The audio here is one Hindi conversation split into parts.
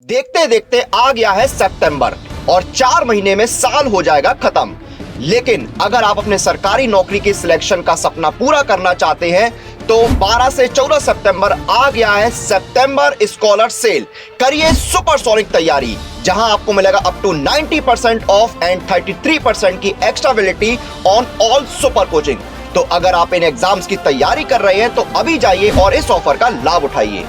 देखते देखते आ गया है सितंबर और 4 महीने में साल हो जाएगा खत्म। लेकिन अगर आप अपने सरकारी नौकरी के सिलेक्शन का सपना पूरा करना चाहते हैं तो 12 से 14 सितंबर आ गया है सितंबर स्कॉलर सेल। करिए सुपरसोनिक तैयारी, जहां आपको मिलेगा अप टू 90% ऑफ एंड 33% की extra validity on all super coaching. तो अगर आप इन एग्जाम्स की तैयारी कर रहे हैं तो अभी जाइए और इस ऑफर का लाभ उठाइए।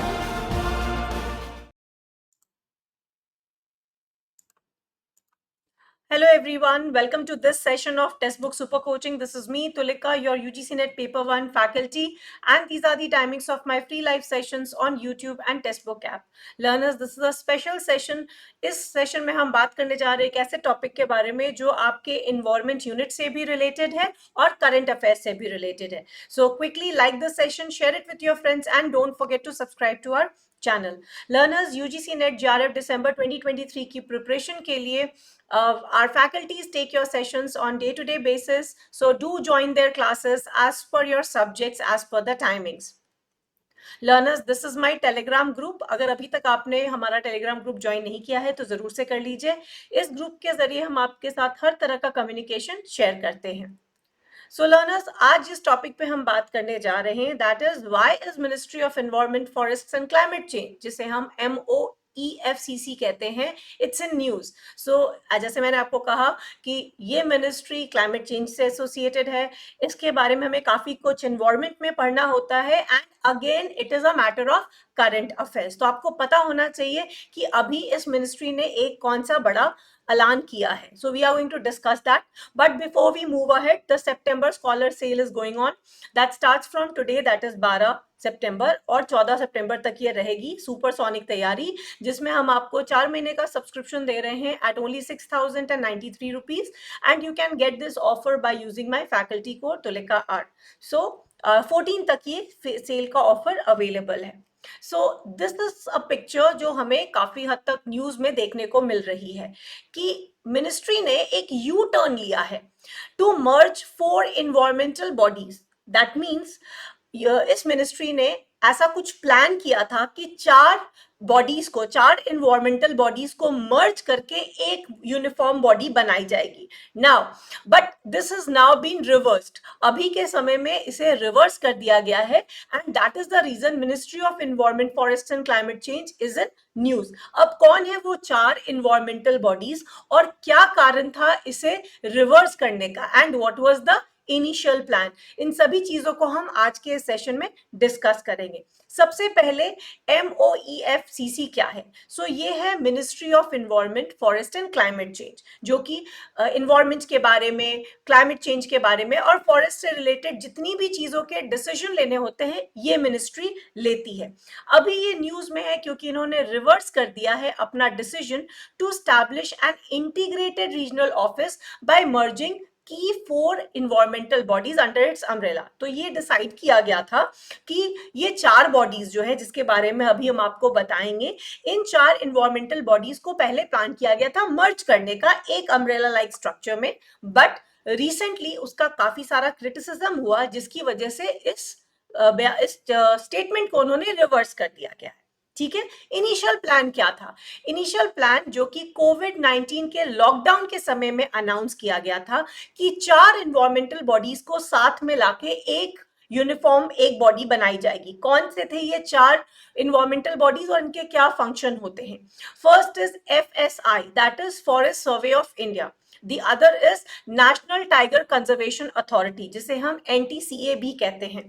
Hello everyone, welcome to this session of Textbook Super Coaching. This is me, Tulika, your UGC NET Paper 1 faculty, and these are the timings of my free live sessions on YouTube and Textbook app. Learners, this is a special session. इस सेशन में हम बात करने जा रहे हैं एक ऐसे टॉपिक के बारे में जो आपके इन्वायरमेंट यूनिट से भी रिलेटेड है और करंट अफेयर्स से भी रिलेटेड है. So quickly like the session, share it with your friends and don't forget to subscribe to our channel. Learners, UGC NET JRF December 2023 की प्रिपरेशन के लिए our faculties take your sessions on day-to-day basis, so do join their classes as per your subjects, as per the timings. Learners, this is my Telegram group. अगर अभी तक आपने हमारा टेलीग्राम ग्रुप ज्वाइन नहीं किया है तो जरूर से कर लीजिए. इस ग्रुप के जरिए हम आपके साथ हर तरह का कम्युनिकेशन शेयर करते हैं. सो लर्नर्स, आज जिस टॉपिक पे हम बात करने जा रहे हैं that is why is ministry of environment, forest and climate change, जिसे हम MOEFCC कहते हैं, इट्स इन न्यूज. सो जैसे मैंने आपको कहा कि ये मिनिस्ट्री क्लाइमेट चेंज से एसोसिएटेड है. इसके बारे में हमें काफी कुछ एनवायरनमेंट में पढ़ना होता है and again it is a matter of current affairs. तो आपको पता होना चाहिए कि अभी इस मिनिस्ट्री ने एक कौन सा बड़ा ऐलान किया है. So we are going to discuss that. But before we move ahead, the September scholar sale is going on. That starts from today, that is 12 सितंबर, और 14 सितंबर तक ये रहेगी सुपरसोनिक तैयारी, जिसमें हम आपको 4 महीने का सब्सक्रिप्शन दे रहे हैं at only 6,093 rupees, and you can get this offer by using my faculty code Tulika Art. So 14 तक ये सेल का ऑफर अवेलेबल है. So this is a picture जो हमें काफी हद तक न्यूज में देखने को मिल रही है कि मिनिस्ट्री ने एक यू टर्न लिया है to merge 4 environmental bodies. That means इस मिनिस्ट्री ने ऐसा कुछ प्लान किया था कि 4 इन्वायरमेंटल बॉडीज को मर्ज करके एक यूनिफॉर्म बॉडी बनाई जाएगी. Now but this is now been reversed. अभी के समय में इसे रिवर्स कर दिया गया है and that is the reason ministry of environment, forest and climate change is in news. अब कौन है वो 4 इन्वायरमेंटल बॉडीज और क्या कारण था इसे रिवर्स करने का and what was the initial plan, इन सभी चीजों को हम आज के सेशन में डिस्कस करेंगे. सबसे पहले MOEFCC क्या है? सो ये है ministry of environment, forest and climate change, जो कि एनवायरनमेंट के बारे में, क्लाइमेट चेंज के बारे में और फॉरेस्ट से रिलेटेड जितनी भी चीजों के डिसीजन लेने होते हैं ये मिनिस्ट्री लेती है. अभी ये न्यूज में है क्योंकि इन्होंने रिवर्स कर दिया है अपना decision to establish an integrated regional office by merging की 4 environmental bodies under its umbrella. तो ये डिसाइड किया गया था कि ये 4 बॉडीज जो है, जिसके बारे में अभी हम आपको बताएंगे, इन 4 इन्वायरमेंटल बॉडीज को पहले प्लान किया गया था मर्ज करने का एक अम्ब्रेला लाइक स्ट्रक्चर में, बट रिसेंटली उसका काफी सारा क्रिटिसिज्म हुआ जिसकी वजह से इस स्टेटमेंट को उन्होंने रिवर्स कर दिया गया है. ठीक है. इनिशियल प्लान क्या था? इनिशियल प्लान जो कि कोविड-19 के लॉकडाउन के समय में अनाउंस किया गया था कि 4 इन्वायरमेंटल बॉडीज को साथ में लाके एक यूनिफॉर्म एक बॉडी बनाई जाएगी. कौन से थे ये 4 इन्वायरमेंटल बॉडीज और इनके क्या फंक्शन होते हैं? First is FSI, that is forest survey of India. The other is National Tiger Conservation Authority, जिसे हम NTCA भी कहते हैं.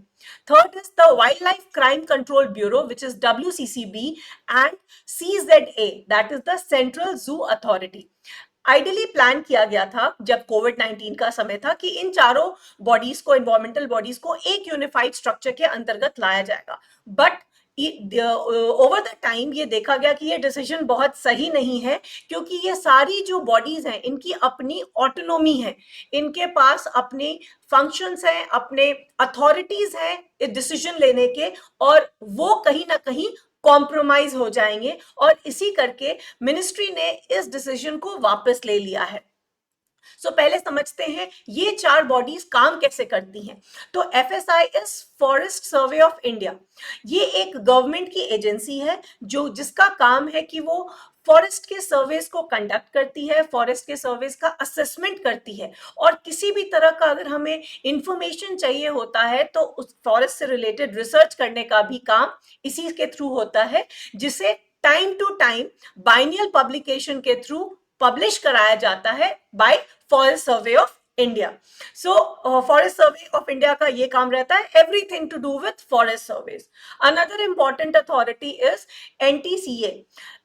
Third is the Wildlife Crime Control Bureau, which is WCCB, and CZA, that is the Central Zoo Authority. Ideally plan किया गया था जब कोविड-19 का समय था कि इन चारों बॉडीज को, इन्वायरमेंटल बॉडीज को एक यूनिफाइड स्ट्रक्चर के अंतर्गत लाया जाएगा. बट ओवर द टाइम ये देखा गया कि ये डिसीजन बहुत सही नहीं है, क्योंकि ये सारी जो बॉडीज हैं इनकी अपनी ऑटोनोमी है, इनके पास अपने फंक्शंस हैं, अपने अथॉरिटीज हैं डिसीजन लेने के, और वो कहीं ना कहीं कॉम्प्रोमाइज हो जाएंगे, और इसी करके मिनिस्ट्री ने इस डिसीजन को वापस ले लिया है. सो पहले समझते हैं ये चार बॉडीज काम कैसे करती हैं। तो FSI is forest survey of India. ये एक गवर्नमेंट की एजेंसी है जो जिसका काम है कि वो फॉरेस्ट के सर्वेस को कंडक्ट करती है, फॉरेस्ट के सर्वेस का असेसमेंट करती है, और किसी भी तरह का अगर हमें इंफॉर्मेशन चाहिए होता है तो उस फॉरेस्ट से रिलेटेड रिसर्च करने का भी काम इसी के थ्रू होता है, जिसे time to time biennial publication के थ्रू पब्लिश कराया जाता है by forest survey of India. So forest survey of India का ये काम रहता है, everything to do with forest surveys. Another important authority is NTCA.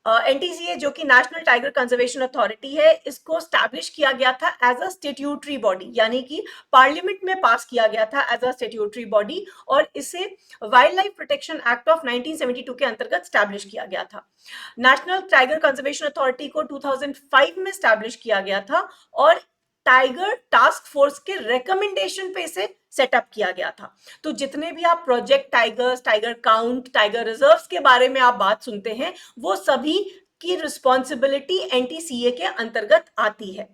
NTCA जो कि नेशनल टाइगर कंजर्वेशन अथॉरिटी है, इसको स्टैब्लिश किया गया था एज अ स्टेट्यूटरी बॉडी, यानी कि पार्लियामेंट में पास किया गया था एज अ स्टेट्यूटरी बॉडी, और इसे wild life protection act of 1972 के अंतर्गत स्टैब्लिश किया गया था। नेशनल टाइगर कंजर्वेशन अथॉरिटी को 2005 में स्टैब्लिश किया गया था और टाइगर टास्क फोर्स के रेकमेंडेशन पे इसे सेटअप किया गया था। तो जितने भी आप project tigers, tiger count, tiger reserves के बारे में आप बात सुनते हैं, वो सभी की रिस्पॉन्सिबिलिटी एनटीसीए के अंतर्गत आती है।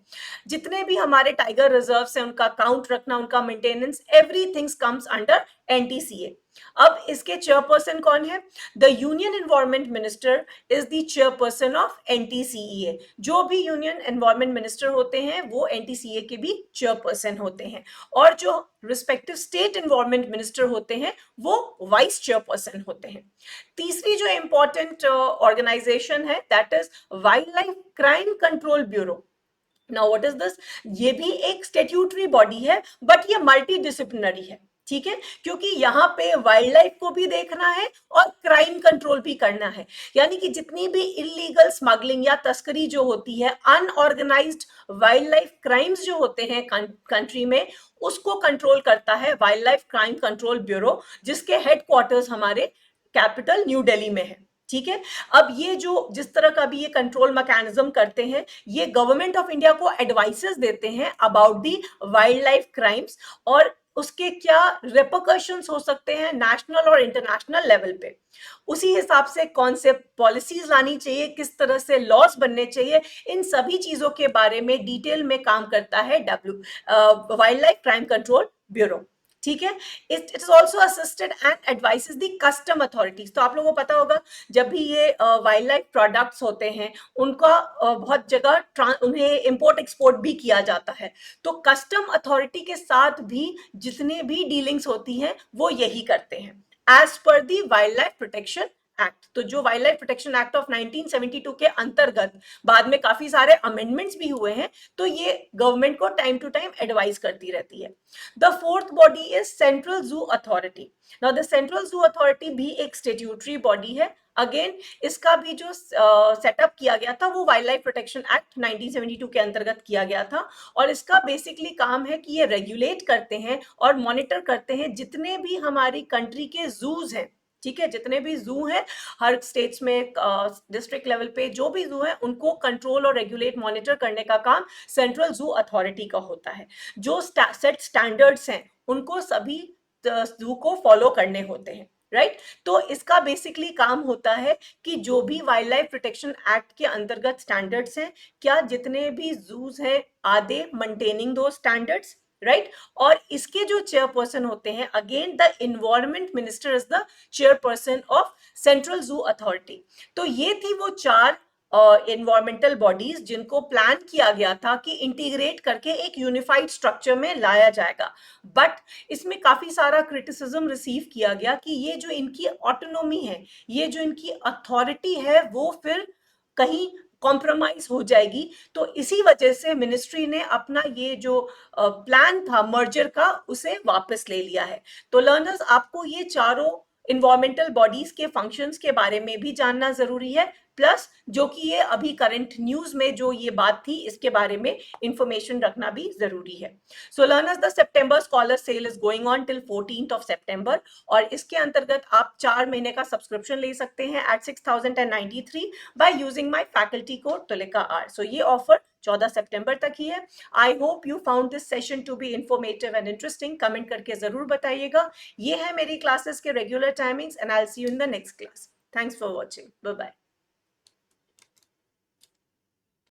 जितने भी हमारे टाइगर रिजर्व्स हैं, उनका काउंट रखना, उनका maintenance, everything comes under NTCA. अब इसके चेयरपर्सन कौन है? The union environment minister is the chairperson of NTCA. जो भी यूनियन एनवायरमेंट मिनिस्टर होते हैं वो एनटीसीए के भी चेयरपर्सन होते हैं, और जो रिस्पेक्टिव स्टेट एनवायरमेंट मिनिस्टर होते हैं वो वाइस चेयरपर्सन होते हैं। तीसरी जो इंपॉर्टेंट ऑर्गेनाइजेशन है that is wild life crime control bureau. Now what is this? ये भी एक स्टैट्यूटरी बॉडी है, बट ये मल्टी डिसिप्लिनरी है, ठीक है, क्योंकि यहाँ पे वाइल्ड लाइफ को भी देखना है और क्राइम कंट्रोल भी करना है। यानी कि जितनी भी इलीगल स्मगलिंग या तस्करी जो होती है, अनऑर्गेनाइज्ड वाइल्ड लाइफ क्राइम्स जो होते हैं कंट्री में, उसको कंट्रोल करता है wild life crime control bureau, जिसके हेडक्वार्टर्स हमारे कैपिटल न्यू दिल्ली में है, ठीक है। अब ये जो जिस तरह का भी ये कंट्रोल मैकेनिज्म करते हैं, ये गवर्नमेंट ऑफ इंडिया को एडवाइसेस देते हैं about the wild life crimes, और उसके क्या रिपरकशंस हो सकते हैं नेशनल और इंटरनेशनल लेवल पे। उसी हिसाब से कौन से पॉलिसीज लानी चाहिए, किस तरह से लॉस बनने चाहिए, इन सभी चीजों के बारे में डिटेल में काम करता है wild life crime control bureau, ठीक है। It is also assisted and advices the custom authorities. तो आप लोगों को पता होगा जब भी ये वाइल्ड लाइफ प्रोडक्ट्स होते हैं, उनका बहुत जगह उन्हें इंपोर्ट एक्सपोर्ट भी किया जाता है, तो कस्टम अथॉरिटी के साथ भी जितने भी डीलिंग्स होती हैं वो यही करते हैं एज पर दी वाइल्ड लाइफ प्रोटेक्शन एक्ट। तो जो wild life protection act of 1972 के अंतर्गत बाद में काफी सारे अमेंडमेंट्स भी हुए हैं, तो ये गवर्नमेंट को टाइम टू टाइम एडवाइस करती रहती है। The fourth body is central zoo authority. Now the central zoo authority भी एक स्टैट्यूटरी बॉडी है। अगेन इसका भी जो सेटअप किया गया था वो वाइल्ड लाइफ प्रोटेक्शन एक्ट 1972 के अंतर्गत किया गया था, और इसका बेसिकली काम है कि ये रेगुलेट करते हैं और मॉनिटर करते हैं जितने भी हमारी कंट्री के जूज हैं, ठीक है, जितने भी जू हैं हर स्टेट्स में, डिस्ट्रिक्ट लेवल पे जो भी जू है, उनको कंट्रोल और रेगुलेट मॉनिटर करने का काम सेंट्रल जू अथॉरिटी का होता है। जो सेट स्टैंडर्ड्स हैं उनको सभी जू को फॉलो करने होते हैं, राइट। तो इसका बेसिकली काम होता है कि जो भी वाइल्ड लाइफ प्रोटेक्शन एक्ट के अंतर्गत स्टैंडर्ड्स हैं, क्या जितने भी जूज हैं आर दे मेंटेनिंग दो स्टैंडर्ड्स, राइट। और इसके जो चेयरपर्सन होते हैं, again the environment minister is the chairperson of central zoo authority. तो ये थी वो चार एनवायरमेंटल बॉडीज जिनको प्लान किया गया था कि इंटीग्रेट करके एक यूनिफाइड स्ट्रक्चर में लाया जाएगा, बट इसमें काफी सारा क्रिटिसिज्म रिसीव किया गया कि ये जो इनकी ऑटोनॉमी है, ये जो इनकी अथॉरिटी है, वो फिर कहीं कॉम्प्रोमाइज हो जाएगी। तो इसी वजह से मिनिस्ट्री ने अपना ये जो प्लान था मर्जर का, उसे वापस ले लिया है। तो लर्नर्स, आपको ये चारों इन्वायरमेंटल बॉडीज के फंक्शंस के बारे में भी जानना जरूरी है, प्लस जो कि ये अभी करंट न्यूज में जो ये बात थी, इसके बारे में इंफॉर्मेशन रखना भी जरूरी है। So learners, the September scholar sale is going on till 14th of September, और इसके अंतर्गत आप 4 महीने का सब्सक्रिप्शन ले सकते हैं at 6093 by using my faculty code Tulika R। So ये ऑफर 14 सितंबर तक ही है। I hope you found this session to be informative and interesting. Comment करके जरूर बताइएगा। ये है मेरी क्लासेस के regular timings, and I will see you in the next class. Thanks for watching. Bye bye.